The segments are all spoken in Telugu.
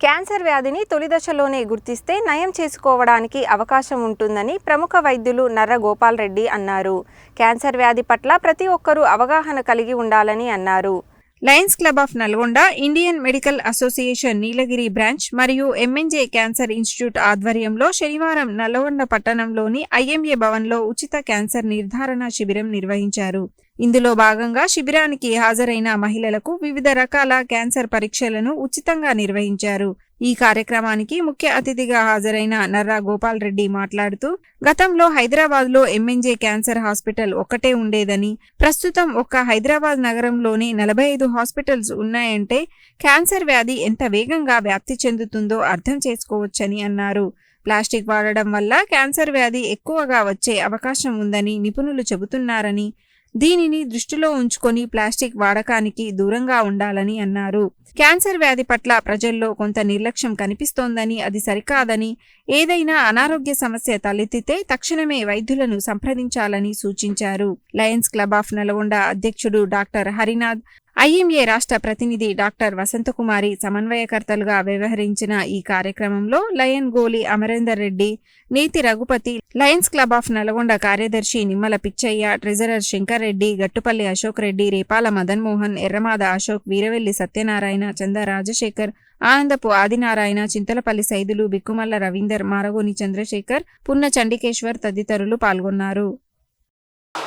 క్యాన్సర్ వ్యాధిని తొలి దశలోనే గుర్తిస్తే నయం చేసుకోవడానికి అవకాశం ఉంటుందని ప్రముఖ వైద్యులు నర్ర గోపాల్ రెడ్డి అన్నారు. క్యాన్సర్ వ్యాధి పట్ల ప్రతి ఒక్కరూ అవగాహన కలిగి ఉండాలని అన్నారు. Lions club of Nalgonda, Indian medical association Nilgiri branch మరియు ఎంఎన్జే క్యాన్సర్ ఇన్స్టిట్యూట్ ఆధ్వర్యంలో శనివారం నల్గొండ పట్టణంలోని ఐఎంఏ భవన్లో ఉచిత క్యాన్సర్ నిర్ధారణ శిబిరం నిర్వహించారు. ఇందులో భాగంగా శిబిరానికి హాజరైన మహిళలకు వివిధ రకాల క్యాన్సర్ పరీక్షలను ఉచితంగా నిర్వహించారు. ఈ కార్యక్రమానికి ముఖ్య అతిథిగా హాజరైన నర్రా గోపాల్ రెడ్డి మాట్లాడుతూ, గతంలో హైదరాబాద్లో ఎంఎన్జే క్యాన్సర్ హాస్పిటల్ ఒక్కటే ఉండేదని, ప్రస్తుతం ఒక్క హైదరాబాద్ నగరంలోనే 45 హాస్పిటల్స్ ఉన్నాయంటే క్యాన్సర్ వ్యాధి ఎంత వేగంగా వ్యాప్తి చెందుతుందో అర్థం చేసుకోవచ్చని అన్నారు. ప్లాస్టిక్ వాడడం వల్ల క్యాన్సర్ వ్యాధి ఎక్కువగా వచ్చే అవకాశం ఉందని నిపుణులు చెబుతున్నారని, దీనిని దృష్టిలో ఉంచుకొని ప్లాస్టిక్ వాడకానికి దూరంగా ఉండాలని అన్నారు. క్యాన్సర్ వ్యాధి పట్ల ప్రజల్లో కొంత నిర్లక్ష్యం కనిపిస్తోందని, అది సరికాదని, ఏదైనా అనారోగ్య సమస్య తలెత్తితే తక్షణమే వైద్యులను సంప్రదించాలని సూచించారు. లయన్స్ క్లబ్ ఆఫ్ నల్గొండ అధ్యక్షుడు డాక్టర్ హరినాథ్, ఐఎంఏ రాష్ట్ర ప్రతినిధి డాక్టర్ వసంతకుమారి సమన్వయకర్తలుగా వ్యవహరించిన ఈ కార్యక్రమంలో lion Goli Amarender Reddy, Neeti Raghupathi, lions club of Nalgonda కార్యదర్శి నిమ్మల పిచ్చయ్య, ట్రెజరర్ శంకర్ రెడ్డి, గట్టుపల్లి అశోక్ రెడ్డి, రేపాల మదన్ మోహన్, ఎర్రమాద అశోక్, వీరవెల్లి సత్యనారాయణ, చంద రాజశేఖర్, ఆనందపు ఆదినారాయణ, చింతలపల్లి సైదులు, బిక్కుమల్ల రవీందర్, మారగోని చంద్రశేఖర్, పున్న చండికేశ్వర్ తదితరులు పాల్గొన్నారు.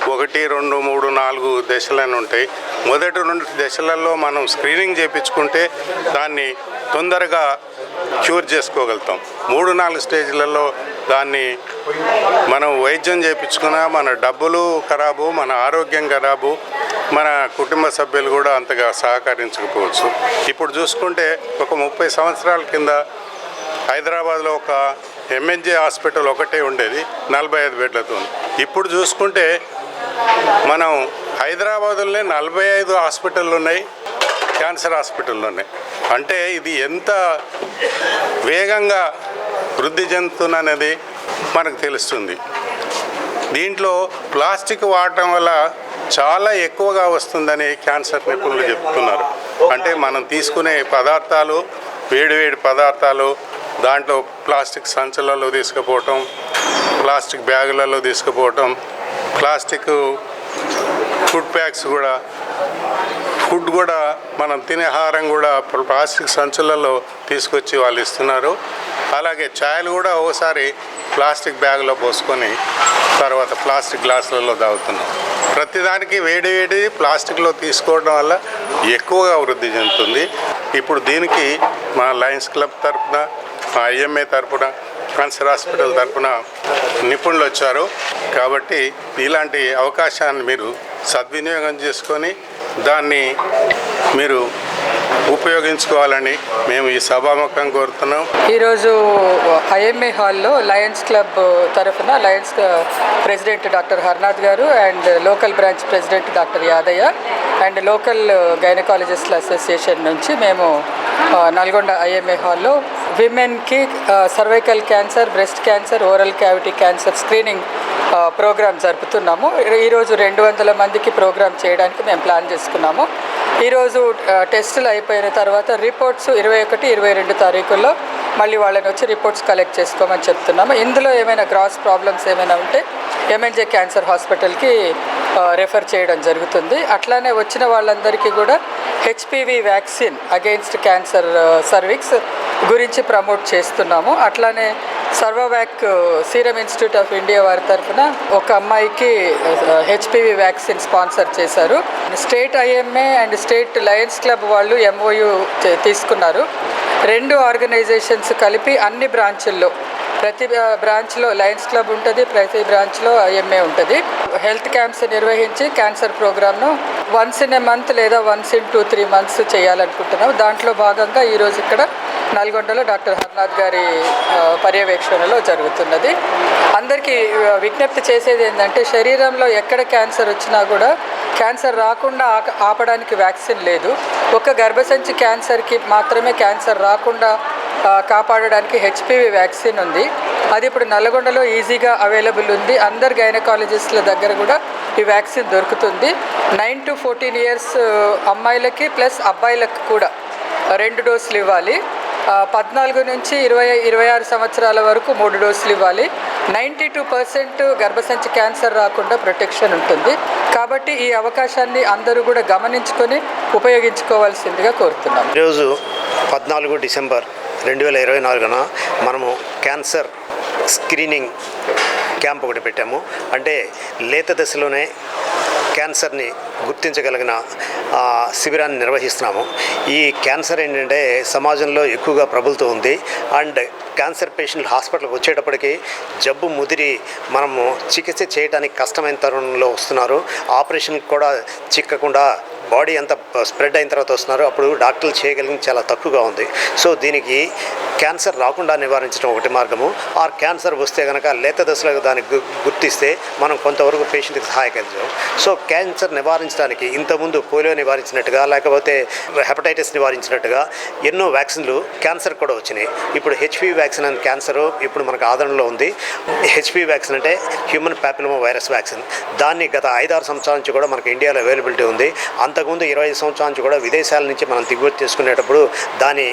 1, 2, 3, 4 దశలను ఉంటాయి. మొదటి 2 దశలలో మనం స్క్రీనింగ్ చేయించుకుంటే దాన్ని తొందరగా క్యూర్ చేసుకోగలుగుతాం. 3, 4 స్టేజ్లలో దాన్ని మనం వైద్యం చేయించుకున్నా మన డబ్బులు ఖరాబు, మన ఆరోగ్యం ఖరాబు, మన కుటుంబ సభ్యులు కూడా అంతగా సహకరించకపోవచ్చు. ఇప్పుడు చూసుకుంటే ఒక 30 సంవత్సరాల కింద హైదరాబాద్లో ఒక ఎంఎన్జే హాస్పిటల్ ఒకటే ఉండేది 45 బెడ్లతో. ఇప్పుడు చూసుకుంటే మనం హైదరాబాద్లోనే 45 హాస్పిటళ్ళు ఉన్నాయి, క్యాన్సర్ హాస్పిటళ్ళు ఉన్నాయి. అంటే ఇది ఎంత వేగంగా వృద్ధి చెందుతుందనేది మనకు తెలుస్తుంది. దీంట్లో ప్లాస్టిక్ వాడటం వల్ల చాలా ఎక్కువగా వస్తుందని క్యాన్సర్ నిపుణులు చెప్తున్నారు. అంటే మనం తీసుకునే పదార్థాలు, వేడివేడి పదార్థాలు, దాంట్లో ప్లాస్టిక్ సంచులలో తీసుకుపోవటం, ప్లాస్టిక్ బ్యాగులలో తీసుకుపోవటం, ప్లాస్టిక్ ఫుడ్ ప్యాక్స్ కూడా, ఫుడ్ కూడా మనం తినే ఆహారం కూడా ప్లాస్టిక్ సంచులలో తీసుకొచ్చి వాళ్ళు ఇస్తున్నారు. అలాగే ఛాయలు కూడా ఒకసారి ప్లాస్టిక్ బ్యాగులో పోసుకొని తర్వాత ప్లాస్టిక్ గ్లాసులలో తాగుతున్నాం. ప్రతిదానికి వేడి వేడి ప్లాస్టిక్లో తీసుకోవడం వల్ల ఎక్కువగా వృద్ధి చెందుతుంది. ఇప్పుడు దీనికి మా లయన్స్ క్లబ్ తరఫున, మా ఐఎంఏ తరఫున, క్యాన్సర్ హాస్పిటల్ తరఫున నిపుణులు వచ్చారు. కాబట్టి ఇలాంటి అవకాశాన్ని మీరు సద్వినియోగం చేసుకొని దాన్ని మీరు ఉపయోగించుకోవాలని మేము ఈ సభాముఖం కోరుతున్నాం. ఈరోజు ఐఎంఏ హాల్లో లయన్స్ క్లబ్ తరఫున లయన్స్ ప్రెసిడెంట్ డాక్టర్ హరినాథ్ గారు and local branch president doctor Yadaiah and local గైనకాలజిస్టుల అసోసియేషన్ నుంచి మేము నల్గొండ ఐఎంఏ హాల్లో విమెన్కి cervical cancer, breast cancer, oral cavity cancer screening programme జరుపుతున్నాము. ఈరోజు 200 మందికి ప్రోగ్రామ్ చేయడానికి మేము ప్లాన్ చేసుకున్నాము. ఈరోజు టెస్టులు అయిపోయిన తర్వాత రిపోర్ట్స్ 21, 22 తారీఖుల్లో మళ్ళీ వాళ్ళని వచ్చి రిపోర్ట్స్ కలెక్ట్ చేసుకోమని చెప్తున్నాము. ఇందులో ఏమైనా గ్రాస్ ప్రాబ్లమ్స్ ఏమైనా ఉంటే ఎంఎన్జే క్యాన్సర్ హాస్పిటల్కి రెఫర్ చేయడం జరుగుతుంది. అట్లానే వచ్చిన వాళ్ళందరికీ కూడా HPV vaccine against cancer cervix గురించి ప్రమోట్ చేస్తున్నాము. అట్లానే సర్వోవాక్ సీరం ఇన్స్టిట్యూట్ ఆఫ్ ఇండియా వారి తరఫున ఒక అమ్మాయికి హెచ్పివి వ్యాక్సిన్ స్పాన్సర్ చేశారు. State IMA and state Lions club వాళ్ళు ఎంఓయు తీసుకున్నారు. 2 ఆర్గనైజేషన్స్ కలిపి అన్ని బ్రాంచుల్లో, ప్రతి బ్రాంచ్లో లయన్స్ క్లబ్ ఉంటుంది, ప్రతి బ్రాంచ్లో ఐఎంఏ ఉంటుంది. హెల్త్ క్యాంప్స్ నిర్వహించి క్యాన్సర్ ప్రోగ్రామ్ను వన్స్ ఇన్ ఎ మంత్ లేదా వన్స్ ఇన్ 2-3 మంత్స్ చేయాలనుకుంటున్నాం. దాంట్లో భాగంగా ఈరోజు ఇక్కడ నల్గొండలో డాక్టర్ హరినాథ్ గారి పర్యవేక్షణలో జరుగుతున్నది. అందరికీ విజ్ఞప్తి చేసేది ఏంటంటే, శరీరంలో ఎక్కడ క్యాన్సర్ వచ్చినా కూడా క్యాన్సర్ రాకుండా ఆపడానికి వ్యాక్సిన్ లేదు. ఒక గర్భసంచి క్యాన్సర్కి మాత్రమే క్యాన్సర్ రాకుండా కాపాడడానికి హెచ్పివి వ్యాక్సిన్ ఉంది. అది ఇప్పుడు నల్గొండలో ఈజీగా అవైలబుల్ ఉంది. అందరు గైనకాలజిస్టుల దగ్గర కూడా ఈ వ్యాక్సిన్ దొరుకుతుంది. 9 to 14 years అమ్మాయిలకి ప్లస్ అబ్బాయిలకు కూడా 2 డోసులు ఇవ్వాలి. 14 నుంచి 26 సంవత్సరాల వరకు 3 డోసులు ఇవ్వాలి. 92% గర్భసంచి క్యాన్సర్ రాకుండా ప్రొటెక్షన్ ఉంటుంది. కాబట్టి ఈ అవకాశాన్ని అందరూ కూడా గమనించుకొని ఉపయోగించుకోవాల్సిందిగా కోరుతున్నాం. ఈరోజు 14 డిసెంబర్ 2024న మనము క్యాన్సర్ స్క్రీనింగ్ క్యాంప్ ఒకటి పెట్టాము. అంటే లేత దశలోనే క్యాన్సర్ని గుర్తించగలిగిన శిబిరాన్ని నిర్వహిస్తున్నాము. ఈ క్యాన్సర్ ఏంటంటే సమాజంలో ఎక్కువగా ప్రబలుతూ ఉంది. అండ్ క్యాన్సర్ పేషెంట్లు హాస్పిటల్కి వచ్చేటప్పటికి జబ్బు ముదిరి మనము చికిత్స చేయడానికి కష్టమైన తరుణంలో వస్తున్నారు. ఆపరేషన్కి కూడా చిక్కకుండా బాడీ అంతా స్ప్రెడ్ అయిన తర్వాత వస్తున్నారు. అప్పుడు డాక్టర్లు చేయగలిగింది చాలా తక్కువగా ఉంది. సో దీనికి క్యాన్సర్ రాకుండా నివారించడం ఒకటి మార్గము. ఆ క్యాన్సర్ వస్తే కనుక లేత దశలో దాన్ని గుర్తిస్తే మనం కొంతవరకు పేషెంట్కి సహాయకరించాం. సో క్యాన్సర్ నివారించడానికి ఇంతకుముందు పోలియో నివారించినట్టుగా లేకపోతే హెపటైటిస్ నివారించినట్టుగా ఎన్నో వ్యాక్సిన్లు క్యాన్సర్ కూడా వచ్చినాయి. ఇప్పుడు హెచ్పివి వ్యాక్సిన్ అని క్యాన్సర్ ఇప్పుడు మనకు ఆదరణలో ఉంది. హెచ్పివి వ్యాక్సిన్ అంటే హ్యూమన్ ప్యాపిలోమా వైరస్ వ్యాక్సిన్. దాన్ని గత 5-6 సంవత్సరాల నుంచి కూడా మనకు ఇండియాలో అవైలబిలిటీ ఉంది. అంతకుముందు 25 సంవత్సరాల నుంచి కూడా విదేశాల నుంచి మనం దిగుమతి చేసుకునేటప్పుడు దాని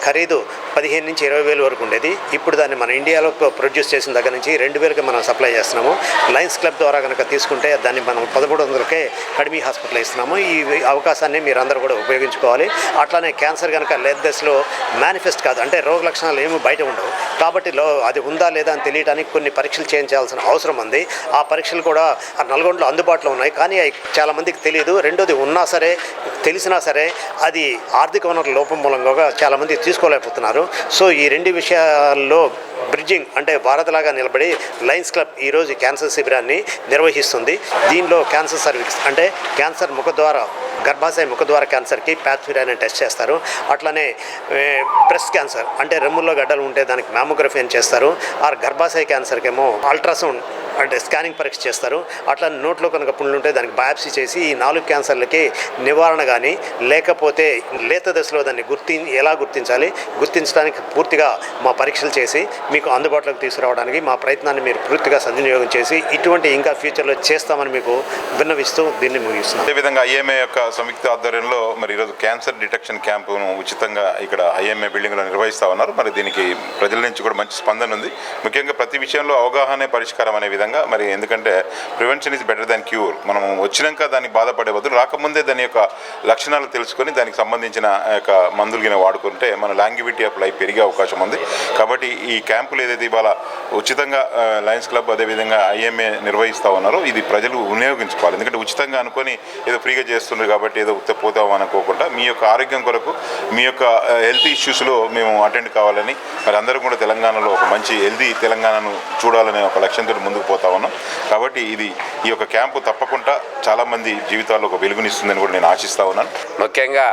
ఖరీదు 15 నుంచి 20 వేలు వరకు ఉండేది. ఇప్పుడు దాన్ని మన ఇండియాలో ప్రొడ్యూస్ చేసిన దగ్గర నుంచి 2,000కి మనం సప్లై చేస్తున్నాము. లయన్స్ క్లబ్ ద్వారా కనుక తీసుకుంటే దాన్ని మనం 1,300కే కడిమి హాస్పిటల్ ఇస్తున్నాము. ఈ అవకాశాన్ని మీరు అందరూ కూడా ఉపయోగించుకోవాలి. అట్లానే క్యాన్సర్ కనుక లేత దశలో మేనిఫెస్ట్ కాదు, అంటే రోగ లక్షణాలు ఏమీ బయట ఉండవు. కాబట్టి అది ఉందా లేదా అని తెలియడానికి కొన్ని పరీక్షలు చేయించాల్సిన అవసరం ఉంది. ఆ పరీక్షలు కూడా నల్గొండలో అందుబాటులో ఉన్నాయి. కానీ అవి చాలామందికి తెలియదు. రెండోది ఉన్నా సరే తెలిసినా సరే అది ఆర్థిక వనరుల లోపం మూలంగా చాలామంది తీసుకోలేకపోతున్నారు. సో ఈ 2 విషయాల్లో బ్రిడ్జింగ్ అంటే వారధిలాగా నిలబడి లయన్స్ క్లబ్ ఈరోజు క్యాన్సర్ శిబిరాన్ని నిర్వహిస్తుంది. దీనిలో క్యాన్సర్ సర్వీస్ అంటే క్యాన్సర్ గర్భాశయ ముఖద్వార క్యాన్సర్కి ప్యాథ్ఫిరాన్ అని టెస్ట్ చేస్తారు. అట్లనే బ్రెస్ట్ క్యాన్సర్ అంటే రెమ్ముల్లో గడ్డలు ఉంటే దానికి మ్యామోగ్రఫీ అని చేస్తారు. ఆ గర్భాశయ క్యాన్సర్కి ఏమో అల్ట్రాసౌండ్ అంటే స్కానింగ్ పరీక్ష చేస్తారు. అట్లా నోట్లో కనుక పుండ్లు ఉంటే దానికి బయాప్సీ చేసి ఈ 4 క్యాన్సర్లకి నివారణ కానీ లేకపోతే లేత దశలో దాన్ని ఎలా గుర్తించడానికి పూర్తిగా మా పరీక్షలు చేసి మీకు అందుబాటులోకి తీసుకురావడానికి మా ప్రయత్నాన్ని మీరు పూర్తిగా సద్వినియోగం చేసి ఇటువంటి ఇంకా ఫ్యూచర్లో చేస్తామని మీకు విన్నవిస్తూ దీన్ని ముగిస్తున్నాం. అదేవిధంగా ఐఎంఏ యొక్క సంయుక్త ఆధ్వర్యంలో మరి ఈరోజు క్యాన్సర్ డిటెక్షన్ క్యాంపును ఉచితంగా ఇక్కడ ఐఎంఏ బిల్డింగ్లో నిర్వహిస్తూ ఉన్నారు. మరి దీనికి ప్రజల నుంచి కూడా మంచి స్పందన ఉంది. ముఖ్యంగా ప్రతి విషయంలో అవగాహనే పరిష్కారం అనే విధంగా మరి ఎందుకంటే prevention is better than cure. మనం వచ్చినాక దానికి బాధపడే బదులు రాకముందే దాని యొక్క లక్షణాలు తెలుసుకొని దానికి సంబంధించిన యొక్క మందులు గిన వాడుకుంటే మన లాంగివిటీ ఆఫ్ లైఫ్ పెరిగే అవకాశం ఉంది. కాబట్టి ఈ క్యాంపులు ఏదైతే ఇవాళ ఉచితంగా లయన్స్ క్లబ్ అదేవిధంగా ఐఎంఏ నిర్వహిస్తూ ఉన్నారో ఇది ప్రజలు వినియోగించుకోవాలి. ఎందుకంటే ఉచితంగా అనుకొని ఏదో ఫ్రీగా చేస్తున్నారు కాబట్టి ఏదో పోతాం అనుకోకుండా మీ యొక్క ఆరోగ్యం కొరకు మీ యొక్క హెల్త్ ఇష్యూస్లో మేము అటెండ్ కావాలని మరి అందరూ కూడా తెలంగాణలో ఒక మంచి హెల్తీ తెలంగాణను చూడాలనే ఒక లక్ష్యంతో ముందుకు పోతా ఉన్నాం. కాబట్టి ఈ యొక్క క్యాంపు తప్పకుండా చాలామంది జీవితాల్లో ఒక వెలుగునిస్తుందని కూడా నేను ఆశిస్తూ ఉన్నాను. ముఖ్యంగా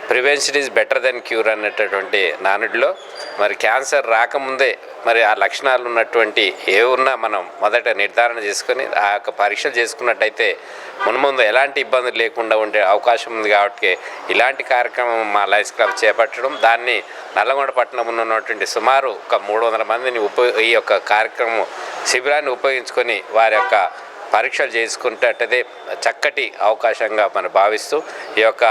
prevention is better than cure అన్నటువంటి నానుడిలో మరి క్యాన్సర్ రాకముందే మరి ఆ లక్షణాలు ఉన్నటువంటి ఏ ఉన్నా మనం మొదట నిర్ధారణ చేసుకొని ఆ యొక్క పరీక్షలు చేసుకున్నట్టయితే మున్ముందు ఎలాంటి ఇబ్బందులు లేకుండా ఉండే అవకాశం ఉంది. కాబట్టి ఇలాంటి కార్యక్రమం మా లయన్స్ క్లబ్ చేపట్టడం, దాన్ని నల్లగొండ పట్టణంలో ఉన్నటువంటి సుమారు ఒక 300 మందిని ఈ యొక్క కార్యక్రమం శిబిరాన్ని ఉపయోగించుకొని వారి యొక్క పరీక్షలు చేసుకుంటే చక్కటి అవకాశంగా మనం భావిస్తూ ఈ యొక్క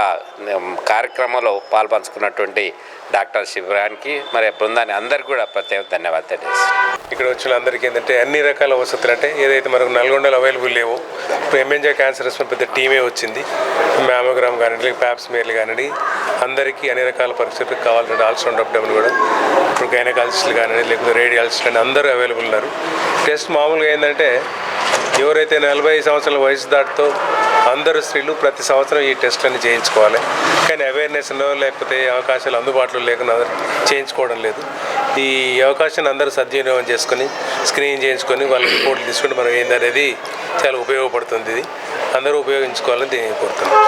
కార్యక్రమంలో పాల్పంచుకున్నటువంటి డాక్టర్ శిబిరానికి మరి బృందాన్ని అందరికీ కూడా ప్రత్యేక ధన్యవాదాలు తెలియజేస్తాను. ఇక్కడ వచ్చిన అందరికీ ఏంటంటే అన్ని రకాల వసతులు అంటే ఏదైతే మనకు నల్గొండలో అవైలబుల్ లేవో ఇప్పుడు ఎంఎన్జే క్యాన్సర్ హాస్పిటల్ పెద్ద టీమే వచ్చింది. మ్యామోగ్రామ్ కానివ్వండి, ప్యాప్స్మేర్లు కానివ్వండి, అందరికీ అన్ని రకాల పరీక్షలు కావాలంటే అల్ట్రాసౌండ్ అప్డమన్ కూడా ఇప్పుడు గైనకాలజిస్టులు కానివ్వండి లేకపోతే రేడియాలజిస్టులు అని అందరూ అవైలబుల్ ఉన్నారు. టెస్ట్ మామూలుగా ఏంటంటే ఎవరైతే 40 సంవత్సరాల వయసు దాటితో అందరూ స్త్రీలు ప్రతి సంవత్సరం ఈ టెస్ట్లన్నీ చేయించుకోవాలి. కానీ అవేర్నెస్లో లేకపోతే అవకాశాలు అందుబాటులో లేకుండా అందరూ చేయించుకోవడం లేదు. ఈ అవకాశాన్ని అందరూ సద్వినియోగం చేసుకొని స్క్రీనింగ్ చేయించుకొని వాళ్ళ రిపోర్ట్లు తీసుకుంటే మనం ఏందనేది చాలా ఉపయోగపడుతుంది. ఇది అందరూ ఉపయోగించుకోవాలని కోరుతున్నాం.